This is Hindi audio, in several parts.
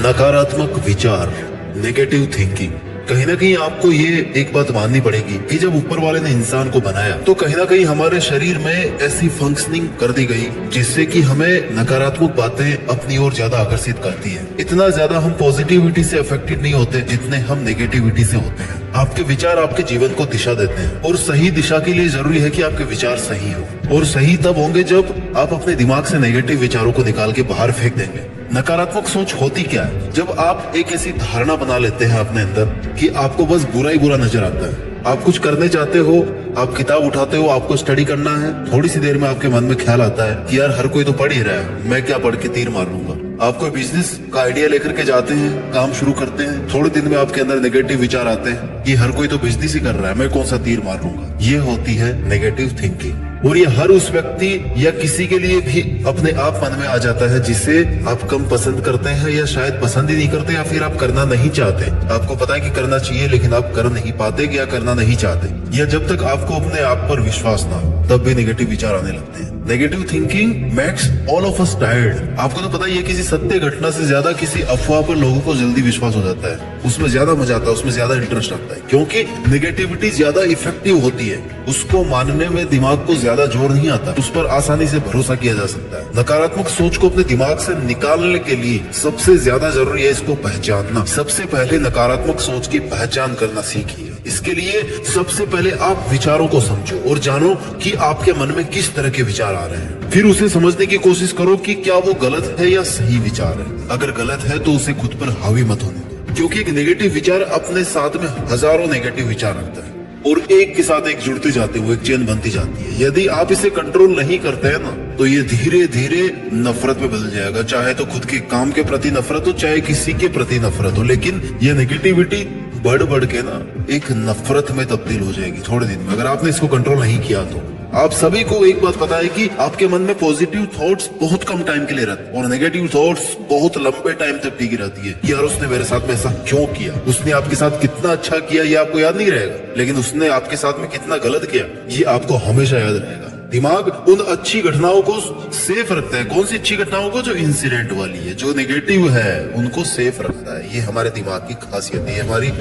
नकारात्मक विचार, नेगेटिव थिंकिंग। कहीं ना कहीं आपको ये एक बात माननी पड़ेगी कि जब ऊपर वाले ने इंसान को बनाया तो कहीं ना कहीं हमारे शरीर में ऐसी फंक्शनिंग कर दी गई जिससे कि हमें नकारात्मक बातें अपनी ओर ज्यादा आकर्षित करती है। इतना ज्यादा हम पॉजिटिविटी से अफेक्टेड नहीं होते जितने हम नेगेटिविटी से होते हैं। आपके विचार आपके जीवन को दिशा देते हैं और सही दिशा के लिए जरूरी है कि आपके विचार सही हो, और सही तब होंगे जब आप अपने दिमाग से नेगेटिव विचारों को निकाल के बाहर फेंक देंगे। नकारात्मक सोच होती क्या है? जब आप एक ऐसी धारणा बना लेते हैं अपने अंदर कि आपको बस बुरा ही बुरा नजर आता है। आप कुछ करने चाहते हो, आप किताब उठाते हो, आपको स्टडी करना है, थोड़ी सी देर में आपके मन में ख्याल आता है कि यार हर कोई तो पढ़ ही रहा है, मैं क्या पढ़ के तीर मार लूंगा। आप कोई बिजनेस का आइडिया लेकर के जाते हैं, काम शुरू करते हैं, थोड़े दिन में आपके अंदर नेगेटिव विचार आते हैं कि हर कोई तो बिजनेस ही कर रहा है, मैं कौन सा तीर मार लूंगा। ये होती है नेगेटिव थिंकिंग, और ये हर उस व्यक्ति या किसी के लिए भी अपने आप मन में आ जाता है जिसे आप कम पसंद करते हैं, या शायद पसंद ही नहीं करते, या फिर आप करना नहीं चाहते। आपको पता है कि करना चाहिए लेकिन आप कर नहीं पाते, या करना नहीं चाहते, या जब तक आपको अपने आप पर विश्वास ना हो तब भी नेगेटिव विचार आने लगते हैं। Negative thinking makes all of us tired. आपको तो पता ही है किसी सत्य घटना से ज्यादा किसी अफवाह पर लोगों को जल्दी विश्वास हो जाता है, उसमें ज्यादा मजा आता है, उसमें ज्यादा इंटरेस्ट आता है, क्योंकि नेगेटिविटी ज्यादा इफेक्टिव होती है। उसको मानने में दिमाग को ज्यादा जोर नहीं आता, उस पर आसानी से भरोसा किया जा सकता है। नकारात्मक सोच को अपने दिमाग से निकालने के लिए सबसे ज्यादा जरूरी है इसको पहचानना। सबसे पहले नकारात्मक सोच की पहचान करना सीखिए। इसके लिए सबसे पहले आप विचारों को समझो और जानो कि आपके मन में किस तरह के विचार आ रहे हैं। फिर उसे समझने की कोशिश करो कि क्या वो गलत है या सही विचार है। अगर गलत है तो उसे खुद पर हावी मत होने दो, क्योंकि एक नेगेटिव विचार अपने साथ में हजारों नेगेटिव विचार रखता है और एक के साथ एक जुड़ते जाते हुए एक चेन बनती जाती है। यदि आप इसे कंट्रोल नहीं करते हैं ना तो ये धीरे धीरे नफरत में बदल जाएगा। चाहे तो खुद के काम के प्रति नफरत हो, चाहे किसी के प्रति नफरत हो, लेकिन ये नेगेटिविटी बढ़ बढ़ के ना एक नफरत में तब्दील हो जाएगी थोड़े दिन में, अगर आपने इसको कंट्रोल नहीं किया तो। आप सभी को एक बात पता है कि आपके मन में पॉजिटिव थॉट्स बहुत कम टाइम के लिए रहते हैं और नेगेटिव थॉट्स बहुत लंबे टाइम तक टिकी रहती है कि यार उसने मेरे साथ में ऐसा क्यों किया, उसने आपके साथ कितना अच्छा किया ये आपको याद नहीं रहेगा, लेकिन उसने आपके साथ में कितना गलत किया ये आपको हमेशा याद रहेगा। दिमाग उन अच्छी घटनाओं को सेफ रखता है। कौन सी अच्छी घटनाओं को? जो इंसिडेंट वाली है, जो नेगेटिव है उनको सेफ रखता है। ये हमारे दिमाग की खासियत है,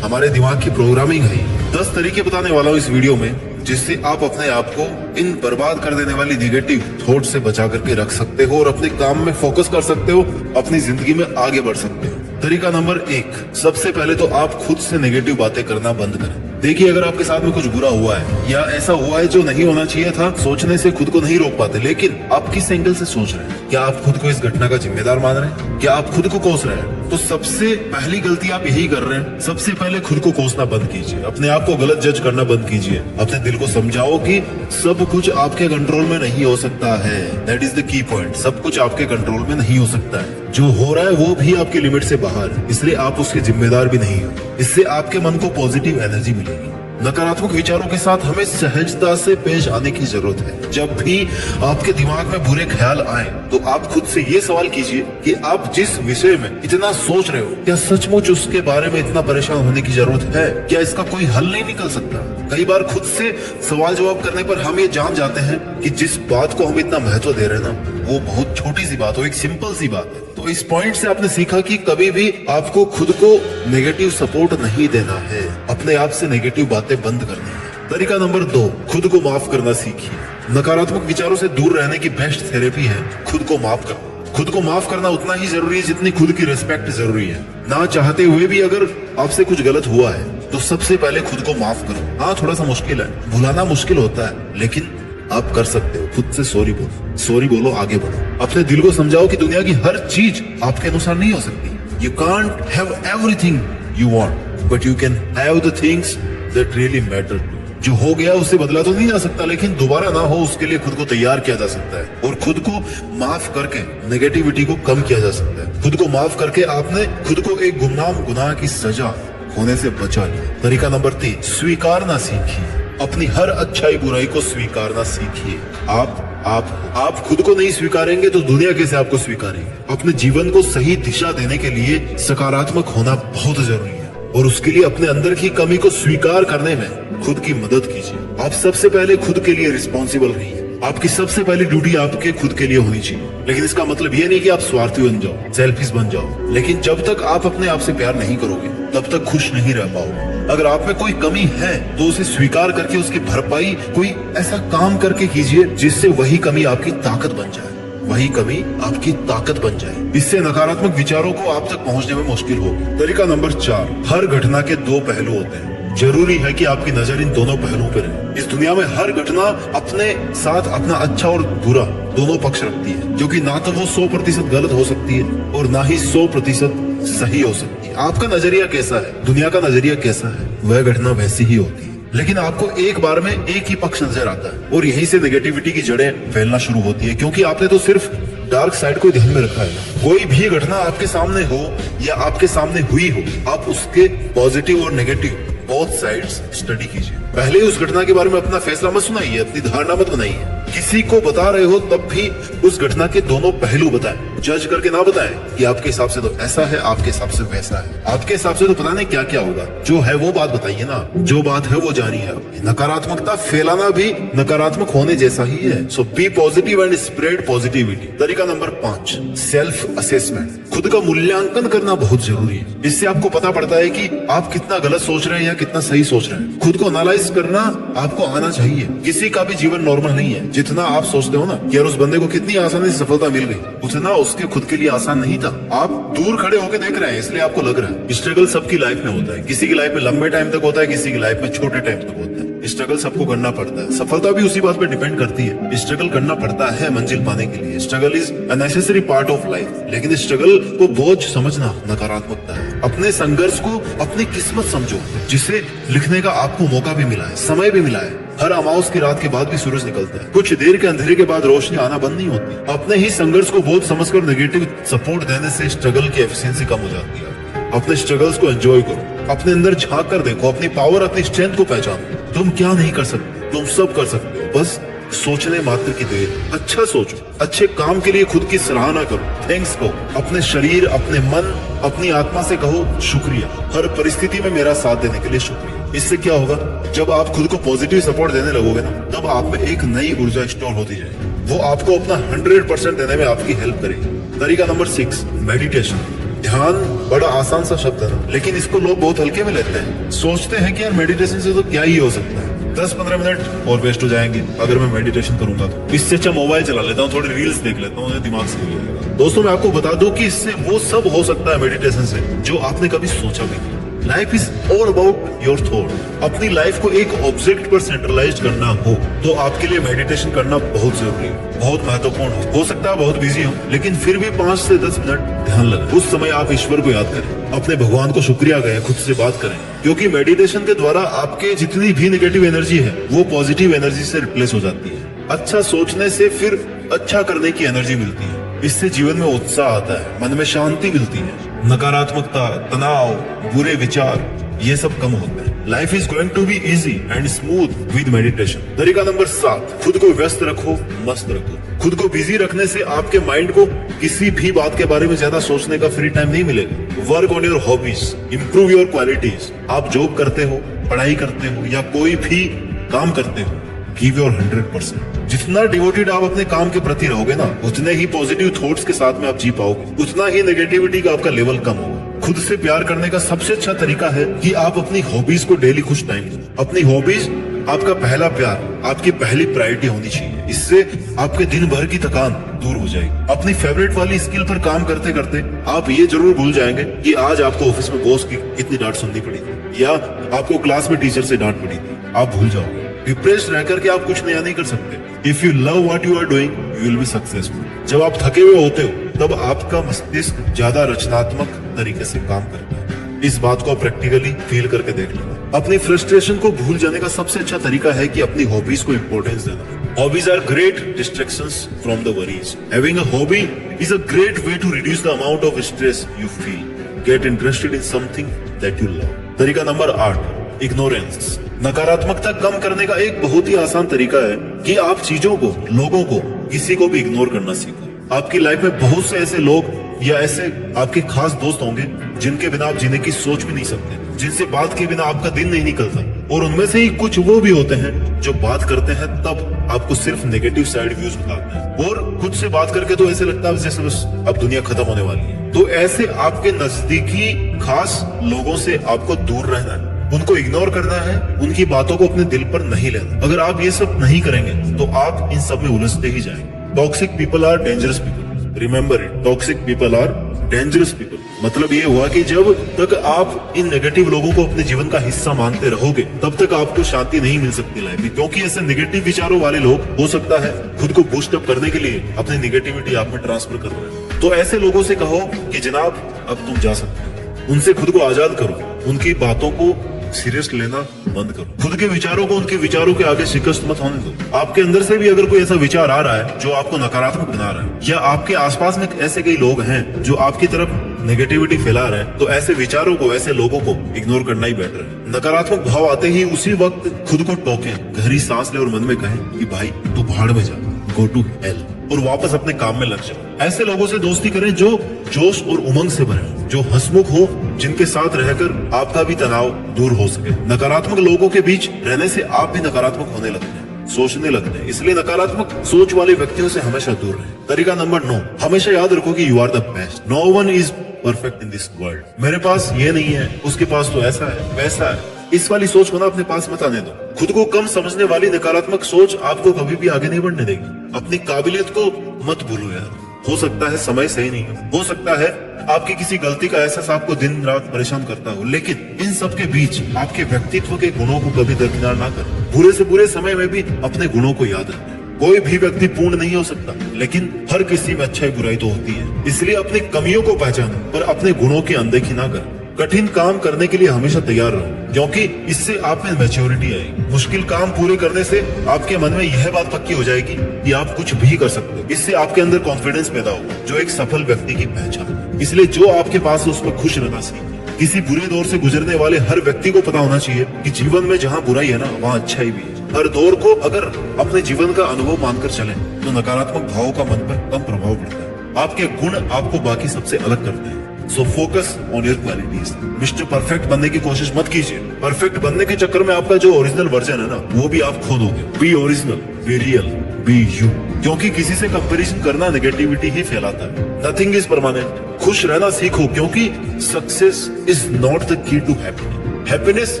हमारे दिमाग की प्रोग्रामिंग है। 10 तरीके बताने वाला हूँ इस वीडियो में जिससे आप अपने आप को इन बर्बाद कर देने वाली नेगेटिव थॉट से बचा करके रख सकते हो और अपने काम में फोकस कर सकते हो, अपनी जिंदगी में आगे बढ़ सकते हो। तरीका नंबर 1, सबसे पहले तो आप खुद से नेगेटिव बातें करना बंद करें। देखिए, अगर आपके साथ में कुछ बुरा हुआ है या ऐसा हुआ है जो नहीं होना चाहिए था, सोचने से खुद को नहीं रोक पाते, लेकिन आप किस एंगल से सोच रहे हैं? क्या आप खुद को इस घटना का जिम्मेदार मान रहे हैं? क्या आप खुद को कोस रहे हैं? तो सबसे पहली गलती आप यही कर रहे हैं। सबसे पहले खुद को कोसना बंद कीजिए, अपने आप को गलत जज करना बंद कीजिए। अपने दिल को समझाओ कि सब कुछ आपके कंट्रोल में नहीं हो सकता है। दैट इज द की पॉइंट। सब कुछ आपके कंट्रोल में नहीं हो सकता है। जो हो रहा है वो भी आपकी लिमिट से बाहर है, इसलिए आप उसके जिम्मेदार भी नहीं हो। इससे आपके मन को पॉजिटिव एनर्जी मिलेगी। नकारात्मक विचारों के साथ हमें सहजता से पेश आने की जरूरत है। जब भी आपके दिमाग में बुरे ख्याल आए तो आप खुद से ये सवाल कीजिए कि आप जिस विषय में इतना सोच रहे हो, क्या सचमुच उसके बारे में इतना परेशान होने की जरूरत है? क्या इसका कोई हल नहीं निकल सकता? कई बार खुद से सवाल जवाब करने पर हम ये जान जाते हैं कि जिस बात को हम इतना महत्व दे रहे हैं ना, वो बहुत छोटी सी बात हो, एक सिंपल सी बात है। तो इस पॉइंट से आपने सीखा कि कभी भी आपको खुद को नेगेटिव सपोर्ट नहीं देना है, अपने आप से नेगेटिव बातें बंद करनी है। तरीका नंबर 2, खुद को माफ करना सीखिए। नकारात्मक विचारों से दूर रहने की बेस्ट थेरेपी है खुद को माफ करना। खुद को माफ करना उतना ही जरूरी है जितनी खुद की रिस्पेक्ट जरूरी है। ना चाहते हुए भी अगर आपसे कुछ गलत हुआ है तो सबसे पहले खुद को माफ करो। हाँ, थोड़ा सा मुश्किल है, भुलाना मुश्किल होता है, लेकिन आप कर सकते हो। खुद से सॉरी बोलो, आगे बढ़ो। अपने दिल को समझाओ कि दुनिया की हर चीज आपके अनुसार नहीं हो सकती। You can't have everything you want, but you can have the things that really matter. जो हो गया उसे बदला तो नहीं जा सकता, लेकिन दोबारा ना हो उसके लिए खुद को तैयार किया जा सकता है और खुद को माफ करके नेगेटिविटी को कम किया जा सकता है। खुद को माफ करके आपने खुद को एक गुमनाम गुनाह की सजा होने से बचा लिया। तरीका नंबर 3, स्वीकारना सीखिए। अपनी हर अच्छाई बुराई को स्वीकारना सीखिए। आप खुद को नहीं स्वीकारेंगे तो दुनिया कैसे आपको स्वीकारेगी? अपने जीवन को सही दिशा देने के लिए सकारात्मक होना बहुत जरूरी है और उसके लिए अपने अंदर की कमी को स्वीकार करने में खुद की मदद कीजिए। आप सबसे पहले खुद के लिए रिस्पॉन्सिबल रहिए। आपकी सबसे पहली ड्यूटी आपके खुद के लिए होनी चाहिए। लेकिन इसका मतलब ये नहीं कि आप स्वार्थी बन जाओ, सेल्फिश बन जाओ। लेकिन जब तक आप अपने आप से प्यार नहीं करोगे तब तक खुश नहीं रह पाओगे। अगर आप में कोई कमी है तो उसे स्वीकार करके उसकी भरपाई कोई ऐसा काम करके कीजिए जिससे वही कमी आपकी ताकत बन जाए, वही कमी आपकी ताकत बन जाए। इससे नकारात्मक विचारों को आप तक पहुंचने में मुश्किल होगी। तरीका नंबर 4, हर घटना के 2 पहलू होते हैं। जरूरी है कि आपकी नजर इन दोनों पहलुओं पर रहे। इस दुनिया में हर घटना अपने साथ अपना अच्छा और बुरा दोनों पक्ष रखती है, क्योंकि ना तो वो 100% गलत हो सकती है और ना ही 100% सही हो सकती है। आपका नजरिया कैसा है, दुनिया का नजरिया कैसा है, वह घटना वैसी ही होती है। लेकिन आपको एक बार में एक ही पक्ष नजर आता है और यहीं से नेगेटिविटी की जड़ें फैलना शुरू होती है, क्योंकि आपने तो सिर्फ डार्क साइड को ध्यान में रखा है। कोई भी घटना आपके सामने हो या आपके सामने हुई हो, आप उसके पॉजिटिव और नेगेटिव बोथ साइड्स स्टडी कीजिए। पहले उस घटना के बारे में अपना फैसला मत सुनाइए, अपनी धारणा मत बनाइए। किसी को बता रहे हो तब भी उस घटना के दोनों पहलू बताएं, जज करके ना बताएं कि आपके हिसाब से तो ऐसा है, आपके हिसाब से वैसा है, आपके हिसाब से तो पता नहीं क्या क्या होगा। जो है वो बात बताइए ना, जो बात है वो जानी है। नकारात्मकता फैलाना भी नकारात्मक होने जैसा ही है। So be positive and spread positivity. तरीका नंबर 5, सेल्फ असेसमेंट। खुद का मूल्यांकन करना बहुत जरूरी है। इससे आपको पता पड़ता है कि आप कितना गलत सोच रहे हैं या कितना सही सोच रहे हैं। खुद को एनालाइज करना आपको आना चाहिए। किसी का भी जीवन नॉर्मल नहीं है। जितना आप सोचते हो ना कि यार उस बंदे को कितनी आसानी से सफलता मिल गई, उतना उसके खुद के लिए आसान नहीं था। आप दूर खड़े होकर देख रहे हैं इसलिए आपको लग रहा है। स्ट्रगल सबकी लाइफ में होता है, किसी की लाइफ में लंबे टाइम तक होता है, किसी की लाइफ में छोटे टाइम तक होता है। स्ट्रगल सबको करना पड़ता है। सफलता भी उसी बात पे डिपेंड करती है। स्ट्रगल करना पड़ता है मंजिल पाने के लिए। Struggle is a necessary part of life. लेकिन स्ट्रगल को बोझ समझना नकारात्मकता है। अपने संघर्ष को अपनी किस्मत समझो, जिसे लिखने का आपको मौका भी मिला है, समय भी मिला है। हर अमावस की रात के बाद भी सूरज निकलता है। कुछ देर के अंधेरे के बाद रोशनी आना बंद नहीं होती। अपने ही संघर्ष को बोझ समझकर नेगेटिव सपोर्ट देने से स्ट्रगल की एफिशिएंसी कम हो जाती है। अपने स्ट्रगल्स को एंजॉय करो, अपने अंदर झांक कर देखो, अपनी पावर, अपनी स्ट्रेंथ को पहचानो। तुम क्या नहीं कर सकते, तुम सब कर सकते हो। बस सोचने मात्र की देर। अच्छा सोचो, अच्छे काम के लिए खुद की सराहना करो, थैंक्स कहो। अपने शरीर, अपने मन, अपनी आत्मा से कहो शुक्रिया, हर परिस्थिति में मेरा साथ देने के लिए शुक्रिया। इससे क्या होगा, जब आप खुद को पॉजिटिव सपोर्ट देने लगोगे ना, तब आप में एक नई ऊर्जा स्टोर होती जाएगी। वो आपको अपना 100% देने में आपकी हेल्प करेगी। तरीका नंबर 6, मेडिटेशन। ध्यान बड़ा आसान सा शब्द है, लेकिन इसको लोग बहुत हल्के में लेते हैं। सोचते हैं कि यार मेडिटेशन से तो क्या ही हो सकता है, 10-15 मिनट और वेस्ट हो जाएंगे अगर मैं मेडिटेशन करूंगा तो। इससे अच्छा मोबाइल चला लेता हूँ, थोड़ी रील्स देख लेता हूँ, दिमाग से निकल जाएगा। दोस्तों, मैं आपको बता दूं कि इससे वो सब हो सकता है मेडिटेशन से जो आपने कभी सोचा भी नहीं। Life is all about your thought. अपनी लाइफ को एक ऑब्जेक्ट पर सेंट्रलाइज करना हो तो आपके लिए मेडिटेशन करना बहुत जरूरी है, बहुत महत्वपूर्ण हो सकता है बहुत बिजी हो, लेकिन फिर भी 5 से 10 मिनट ध्यान लगाएं। उस समय आप ईश्वर को याद करें, अपने भगवान को शुक्रिया करें, खुद से बात करें, क्योंकि मेडिटेशन के द्वारा आपके जितनी भी नेगेटिव एनर्जी है वो पॉजिटिव एनर्जी से रिप्लेस हो जाती है। अच्छा सोचने से फिर अच्छा करने की एनर्जी मिलती है। इससे जीवन में उत्साह आता है, मन में शांति मिलती है। नकारात्मकता, तनाव, बुरे विचार, ये सब कम होते हैं। Life is going to be easy and smooth with meditation. तरीका नंबर 7, खुद को व्यस्त रखो, मस्त रखो। खुद को बिजी रखने से आपके माइंड को किसी भी बात के बारे में ज्यादा सोचने का फ्री टाइम नहीं मिलेगा। Work on your hobbies, improve your qualities. आप जॉब करते हो, पढ़ाई करते हो या कोई भी काम करते हो, गिव योर 100%। जितना डिवोटेड आप अपने काम के प्रति रहोगे ना, उतने ही पॉजिटिव थॉट्स के साथ में आप जी पाओगे, उतना ही नेगेटिविटी का आपका लेवल कम होगा। खुद से प्यार करने का सबसे अच्छा तरीका है कि आप अपनी हॉबीज को डेली कुछ टाइम दो। अपनी हॉबीज आपका पहला प्यार, आपकी पहली प्रायोरिटी होनी चाहिए। इससे आपके दिन भर की थकान दूर हो जाएगी। अपनी फेवरेट वाली स्किल पर काम करते करते आप ये जरूर भूल जाएंगे कि आज आपको ऑफिस में बॉस की कितनी डांट सुननी पड़ी थी या आपको क्लास में टीचर से डांट पड़ी थी। आप भूल जाओगे। डिप्रेस्ड रहकर के आप कुछ नया नहीं कर सकते। If you love what you are doing, you will be successful. जब आप थके हुए होते हो तब आपका मस्तिष्क ज्यादा रचनात्मक तरीके से काम करता है। इस बात को प्रैक्टिकली फील करके देख लेना। अपनी फ्रस्ट्रेशन को भूल जाने का सबसे अच्छा तरीका है कि अपनी हॉबीज को इंपॉर्टेंस देना। Hobbies are great distractions from the worries. Having a hobby is a great way to reduce the amount of stress you feel. Get interested in something that you love. तरीका नंबर 8, इग्नोरेंस। नकारात्मकता कम करने का एक बहुत ही आसान तरीका है कि आप चीजों को, लोगों को, किसी को भी इग्नोर करना सीखो। आपकी लाइफ में बहुत से ऐसे लोग या ऐसे आपके खास दोस्त होंगे जिनके बिना आप जीने की सोच भी नहीं सकते, जिनसे बात के बिना आपका दिन नहीं निकलता। और उनमें से ही कुछ वो भी होते हैं जो बात करते हैं तब आपको सिर्फ नेगेटिव साइड व्यूज बताते हैं और खुद से बात करके तो ऐसे लगता है जैसे बस अब दुनिया खत्म होने वाली है। तो ऐसे आपके नजदीकी खास लोगों से आपको दूर रहना है, उनको इग्नोर करना है, उनकी बातों को अपने दिल पर नहीं लेना। अगर आप ये सब नहीं करेंगे तो आप इन सब में उलझते ही जाएंगे। Toxic people are dangerous people, remember it, toxic people are dangerous people. मतलब ये हुआ कि जब तक आप इन नेगेटिव लोगों को अपने जीवन का हिस्सा मानते रहोगे तब तक आपको शांति नहीं मिल सकती लाइफ में, क्योंकि ऐसे नेगेटिव विचारों वाले लोग हो सकता है खुद को बूस्ट अप करने के लिए अपनी नेगेटिविटी आप में ट्रांसफर कर रहे हैं। तो ऐसे लोगों से कहो कि जनाब अब तुम जा सकते हो, उनसे खुद को आजाद करो, उनकी बातों को सीरियस लेना बंद करो, खुद के विचारों को उनके विचारों के आगे शिकस्त मत होने दो। आपके अंदर से भी अगर कोई ऐसा विचार आ रहा है जो आपको नकारात्मक बना रहा है, या आपके आसपास में ऐसे कई लोग हैं जो आपकी तरफ नेगेटिविटी फैला रहे हैं, तो ऐसे विचारों को, ऐसे लोगों को इग्नोर करना ही बेटर है। नकारात्मक भाव आते ही उसी वक्त खुद को टोकें, गहरी सांस ले और मन में कहें कि भाई तू भाड़ में जा, गो टू हेल, और वापस अपने काम में लग जाओ। ऐसे लोगों से दोस्ती करें जो जोश और उमंग से भरे, जो हंसमुख हो, जिनके साथ रहकर आपका भी तनाव दूर हो सके। नकारात्मक लोगों के बीच रहने से आप भी नकारात्मक होने लगते हैं, सोचने लगते हैं, इसलिए नकारात्मक सोच वाले व्यक्तियों से हमेशा दूर रहें। तरीका नंबर 9, हमेशा याद रखो कि you are the best, no one is perfect in this world. मेरे पास ये नहीं है, उसके पास तो ऐसा है, वैसा है, इस वाली सोच को ना अपने पास मत आने दो। खुद को कम समझने वाली नकारात्मक सोच आपको कभी भी आगे नहीं बढ़ने देगी। अपनी काबिलियत को मत भूलो यार, हो सकता है समय सही नहीं हो सकता है आपकी किसी गलती का एहसास आपको दिन रात परेशान करता हो, लेकिन इन सब के बीच आपके व्यक्तित्व के गुणों को कभी दरकिनार ना करें। बुरे से बुरे समय में भी अपने गुणों को याद रखें। कोई भी व्यक्ति पूर्ण नहीं हो सकता, लेकिन हर किसी में अच्छाई बुराई तो होती है, इसलिए अपनी कमियों को पहचानें पर अपने गुणों की अनदेखी ना करें। कठिन काम करने के लिए हमेशा तैयार रहो, क्योंकि इससे आप में मैच्योरिटी आएगी। मुश्किल काम पूरे करने से आपके मन में यह बात पक्की हो जाएगी कि आप कुछ भी कर सकते हो। इससे आपके अंदर कॉन्फिडेंस पैदा होगा, जो एक सफल व्यक्ति की पहचान है। इसलिए जो आपके पास है उस पर खुश रहना सीखिए। किसी बुरे दौर से गुजरने वाले हर व्यक्ति को पता होना चाहिए कि जीवन में जहाँ बुराई है ना, वहाँ अच्छाई भी है। हर दौर को अगर अपने जीवन का अनुभव मानकर चलें तो नकारात्मक भावों का मन पर कम प्रभाव पड़ता है। आपके गुण आपको बाकी सबसे अलग करते हैं। So focus on your qualities. Mister perfect बनने की कोशिश मत कीजिए। परफेक्ट बनने के चक्कर में आपका जो ओरिजिनल वर्जन है ना, वो भी आप खो दोगे। Be original, be real, be you. क्योंकि किसी से कंपैरिजन करना नेगेटिविटी ही फैलाता है। Nothing is permanent. खुश रहना सीखो, क्योंकि success is not the key to happiness, happiness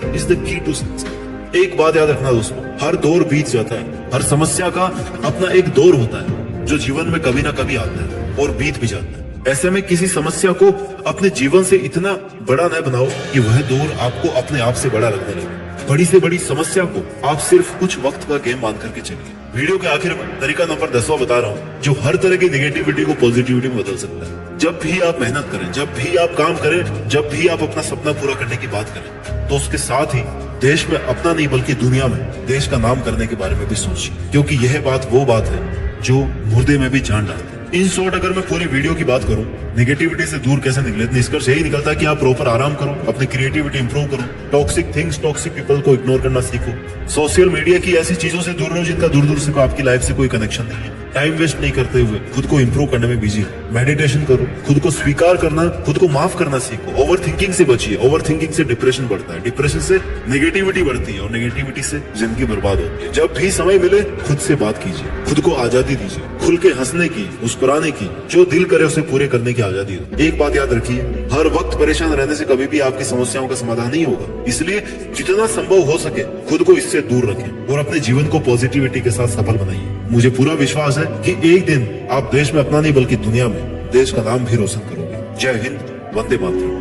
is the key to success. एक बात याद रखना दोस्तों, हर दौर बीत जाता है। हर समस्या का अपना एक दौर होता है जो जीवन में कभी ना कभी आता है और बीत भी जाता है। ऐसे में किसी समस्या को अपने जीवन से इतना बड़ा न बनाओ कि वह दौर आपको अपने आप से बड़ा लगने लगे। बड़ी से बड़ी समस्या को आप सिर्फ कुछ वक्त का गेम मान करके चलिए। वीडियो के आखिर में तरीका नंबर 10वां बता रहा हूँ, जो हर तरह की नेगेटिविटी को पॉजिटिविटी में बदल सकता है। जब भी आप मेहनत करें, जब भी आप काम करें, जब भी आप अपना सपना पूरा करने की बात करें, तो उसके साथ ही देश में अपना नहीं बल्कि दुनिया में देश का नाम करने के बारे में भी सोचिए, क्योंकि यह बात वो बात है जो मुर्दे में भी जान डालती है। इन शॉर्ट अगर मैं पूरी वीडियो की बात करूं, नेगेटिविटी से दूर कैसे निकले, निष्कर्ष यही निकलता है कि आप प्रॉपर आराम करो, अपनी क्रिएटिविटी इंप्रूव करो, टॉक्सिक थिंग्स, टॉक्सिक पीपल को इग्नोर करना सीखो, सोशल मीडिया की ऐसी चीजों से दूर रहो जिनका दूर दूर से आपकी लाइफ से कोई कनेक्शन नहीं है। टाइम वेस्ट नहीं करते हुए खुद को इंप्रूव करने में बिजी हो। मेडिटेशन करो, खुद को स्वीकार करना, खुद को माफ करना सीखो। ओवर थिंकिंग से बचिए। ओवर थिंकिंग से डिप्रेशन बढ़ता है, डिप्रेशन से नेगेटिविटी बढ़ती है और नेगेटिविटी से जिंदगी बर्बाद होती है। जब भी समय मिले खुद से बात कीजिए, खुद को आजादी दीजिए, खुल के हंसने की, मुस्कुराने की, जो दिल करे उसे पूरे करने की आजादी दो। एक बात याद रखिए, हर वक्त परेशान रहने से कभी भी आपकी समस्याओं का समाधान नहीं होगा, इसलिए जितना संभव हो सके खुद को इससे दूर रखें और अपने जीवन को पॉजिटिविटी के साथ सफल बनाइए। मुझे पूरा विश्वास है कि एक दिन आप देश में अपना नहीं बल्कि दुनिया में देश का नाम भी रोशन करोगे। जय हिंद, वंदे मातरम।